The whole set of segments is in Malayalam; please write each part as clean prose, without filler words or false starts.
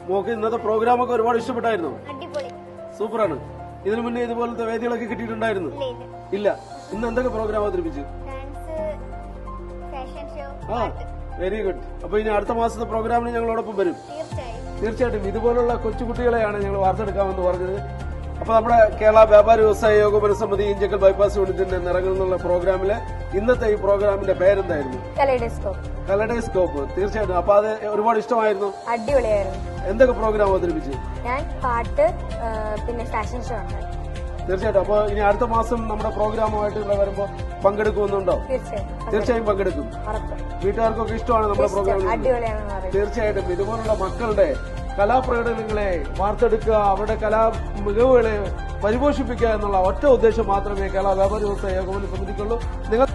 മോക്ക് ഇന്നത്തെ പ്രോഗ്രാമൊക്കെ ഒരുപാട് ഇഷ്ടപ്പെട്ടായിരുന്നു. അടിപൊളി, സൂപ്പറാണ്. ഇതിനു മുന്നേ ഇതുപോലത്തെ വേദികളൊക്കെ കിട്ടിയിട്ടുണ്ടായിരുന്നു? ഇല്ല. ഇന്ന് എന്തൊക്കെ പ്രോഗ്രാം അവതരിപ്പിച്ചു? ആ, വെരി ഗുഡ്. അപ്പൊ ഇനി അടുത്ത മാസത്തെ പ്രോഗ്രാമിന് ഞങ്ങളോടൊപ്പം വരും. തീർച്ചയായിട്ടും ഇതുപോലുള്ള കൊച്ചുകുട്ടികളെയാണ് ഞങ്ങൾ വാർത്തെടുക്കാമെന്ന് പറഞ്ഞത്. അപ്പൊ നമ്മുടെ കേരള വ്യാപാരി വ്യവസായ ഏകോപന സമിതി ഇഞ്ചക്കൽ ബൈപ്പാസ് യൂണിറ്റിന്റെ നിറങ്ങുന്നുള്ള പ്രോഗ്രാമിലെ ഇന്നത്തെ ഈ പ്രോഗ്രാമിന്റെ പേരെന്തായിരുന്നു? കലഡേസ്കോപ്പ്. തീർച്ചയായിട്ടും. അപ്പൊ അത് ഒരുപാട് ഇഷ്ടമായിരുന്നു. അടിപൊളിയായിരുന്നു. എന്തൊക്കെ പ്രോഗ്രാം അവതരിപ്പിച്ചു? ഞാൻ പാട്ട്, പിന്നെ ഫാഷൻ ഷോ ഉണ്ട്. തീർച്ചയായിട്ടും. അപ്പൊ ഇനി അടുത്ത മാസം നമ്മുടെ പ്രോഗ്രാമുമായിട്ട് വരുമ്പോ പങ്കെടുക്കുന്നുണ്ടോ? തീർച്ചയായും പങ്കെടുക്കും. വീട്ടുകാർക്കൊക്കെ ഇഷ്ടമാണ് നമ്മുടെ പ്രോഗ്രാം. തീർച്ചയായിട്ടും ഇതുപോലുള്ള മക്കളുടെ കലാപ്രകടനങ്ങളെ വാർത്തെടുക്കുക, അവരുടെ കലാ മികവുകളെ പരിപോഷിപ്പിക്കുക എന്നുള്ള ഒറ്റ ഉദ്ദേശം മാത്രമേ കേരള വ്യാപാരി വ്യവസായ ഏകോപന സമിതിക്കുള്ളൂ.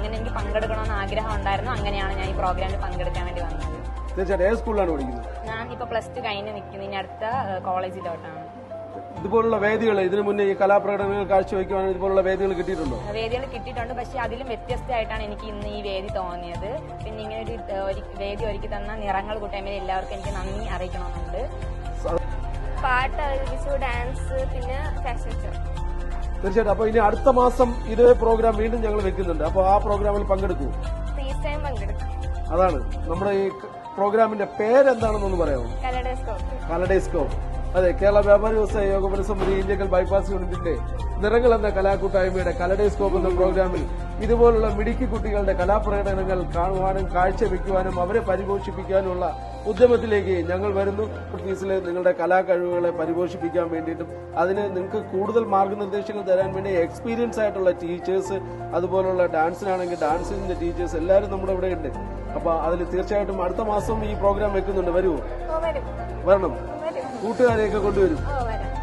എനിക്ക് പങ്കെടുക്കണമെന്ന് ആഗ്രഹം ഉണ്ടായിരുന്നു. അങ്ങനെയാണ് ഞാൻ ഈ പ്രോഗ്രാമിൽ പങ്കെടുക്കാൻ വേണ്ടി വന്നത്. തീർച്ചയായിട്ടും. ഏത് സ്കൂളിലാണ് പഠിക്കുന്നത്? ഞാൻ ഇപ്പൊ +2 കഴിഞ്ഞ് നിൽക്കുന്നു. ഇനി അടുത്ത കോളേജിലോട്ടാണ്. ഇതുപോലുള്ള വേദികൾ ഇതിനു മുന്നേ ഈ കലാപ്രകടനങ്ങൾ കാഴ്ചവെക്കുവാൻ ഇതുപോലുള്ള വേദികൾ കിട്ടിയിട്ടുണ്ടോ? വേദികൾ കിട്ടിയിട്ടുണ്ട്. പക്ഷെ അതിലും വ്യത്യസ്തമായിട്ടാണ് എനിക്ക് ഇന്ന് ഈ വേദി തോന്നിയത്. പിന്നെ ഇങ്ങനെ ഒരു വേദി ഒരുക്കി തന്ന നിറങ്ങൾ കൂട്ടായ്മയിൽ എല്ലാവർക്കും എനിക്ക് നന്ദി അറിയിക്കണമെന്നുണ്ട്. പാട്ട് അവതരിപ്പിച്ചു, ഡാൻസ്, പിന്നെ ഫാഷൻ ഷോ. തീർച്ചയായിട്ടും. അപ്പൊ ഇനി അടുത്ത മാസം ഇതേ പ്രോഗ്രാം വീണ്ടും ഞങ്ങൾ വെക്കുന്നുണ്ട്. അപ്പൊ ആ പ്രോഗ്രാമിൽ പങ്കെടുക്കൂ. തീർച്ചയായും പങ്കെടുക്കും. അതാണ് നമ്മുടെ ഈ പ്രോഗ്രാമിന്റെ പേരെന്താണെന്നൊന്ന് പറയാമോ? കലഡേസ്കോപ്പ്. അതെ, കേരള വ്യാപാരി വ്യവസായ ഏകോപന സമിതി ഇഞ്ചക്കൽ ബൈപ്പാസ് യൂണിറ്റിന്റെ നിറങ്ങൾ എന്ന കലാകൂട്ടായ്മയുടെ കലഡേസ്കോപ്പ് എന്ന പ്രോഗ്രാമിൽ ഇതുപോലുള്ള മിടുക്കി കുട്ടികളുടെ കലാപ്രകടനങ്ങൾ കാണുവാനും കാഴ്ചവെക്കുവാനും അവരെ പരിപോഷിപ്പിക്കാനുള്ള ഉദ്യമത്തിലേക്ക് ഞങ്ങൾ വരുന്നു. ഫീസിലെ നിങ്ങളുടെ കലാകഴിവുകളെ പരിപോഷിപ്പിക്കാൻ വേണ്ടിയിട്ടും അതിന് നിങ്ങൾക്ക് കൂടുതൽ മാർഗനിർദ്ദേശങ്ങൾ തരാൻ വേണ്ടി എക്സ്പീരിയൻസ് ആയിട്ടുള്ള ടീച്ചേഴ്സ്, അതുപോലുള്ള ഡാൻസിനാണെങ്കിൽ ഡാൻസിന്റെ ടീച്ചേഴ്സ് എല്ലാവരും നമ്മുടെ ഇവിടെ ഉണ്ട്. അപ്പൊ അതിൽ തീർച്ചയായിട്ടും അടുത്ത മാസം ഈ പ്രോഗ്രാം വെക്കുന്നുണ്ട്. വരുമോ? വരണം. കൂട്ടുകാരെയൊക്കെ കൊണ്ടുവരും.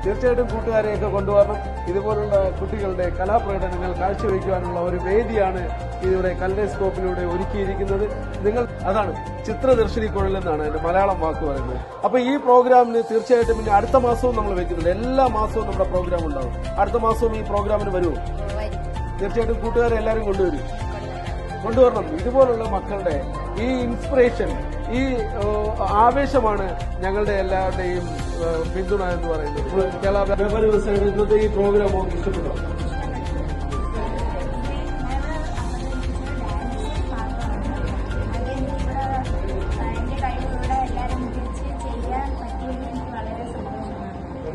തീർച്ചയായിട്ടും കൂട്ടുകാരെയൊക്കെ കൊണ്ടുവരണം. ഇതുപോലുള്ള കുട്ടികളുടെ കലാപ്രകടനങ്ങൾ കാഴ്ചവെക്കുവാനുള്ള ഒരു വേദിയാണ് ഇവിടെ കലഡേസ്കോപ്പിലൂടെ ഒരുക്കിയിരിക്കുന്നത്. നിങ്ങൾ അതാണ് ചിത്രദർശിനി കുഴലെന്നാണ് അതിന്റെ മലയാളം വാക്ക് പറയുന്നത്. അപ്പൊ ഈ പ്രോഗ്രാമിന് തീർച്ചയായിട്ടും ഇനി അടുത്ത മാസവും നമ്മൾ വെക്കുന്നുണ്ട്. എല്ലാ മാസവും നമ്മുടെ പ്രോഗ്രാം ഉണ്ടാവും. അടുത്ത മാസവും ഈ പ്രോഗ്രാമിന് വരുമോ? തീർച്ചയായിട്ടും കൂട്ടുകാരെ എല്ലാവരും കൊണ്ടുവരണം. ഇതുപോലുള്ള മക്കളുടെ ഈ ഇൻസ്പിറേഷൻ, ഈ ആവേശമാണ് ഞങ്ങളുടെ എല്ലാവരുടെയും പിന്തുണ എന്ന് പറയുന്നത്. കേരള വ്യാപാരി വ്യവസായ ഇന്നത്തെ ഈ പ്രോഗ്രാം ഇഷ്ടപ്പെട്ടോ?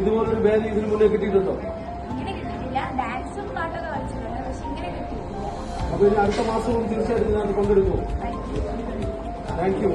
ഇതുപോലൊരു വേദി ഇതിനു മുന്നേ കിട്ടിയിട്ടുണ്ടോ? അപ്പൊ ഇനി അടുത്ത മാസവും തീർച്ചയായിട്ടും ഇതിനകത്ത് പങ്കെടുക്കുമോ? Thank you.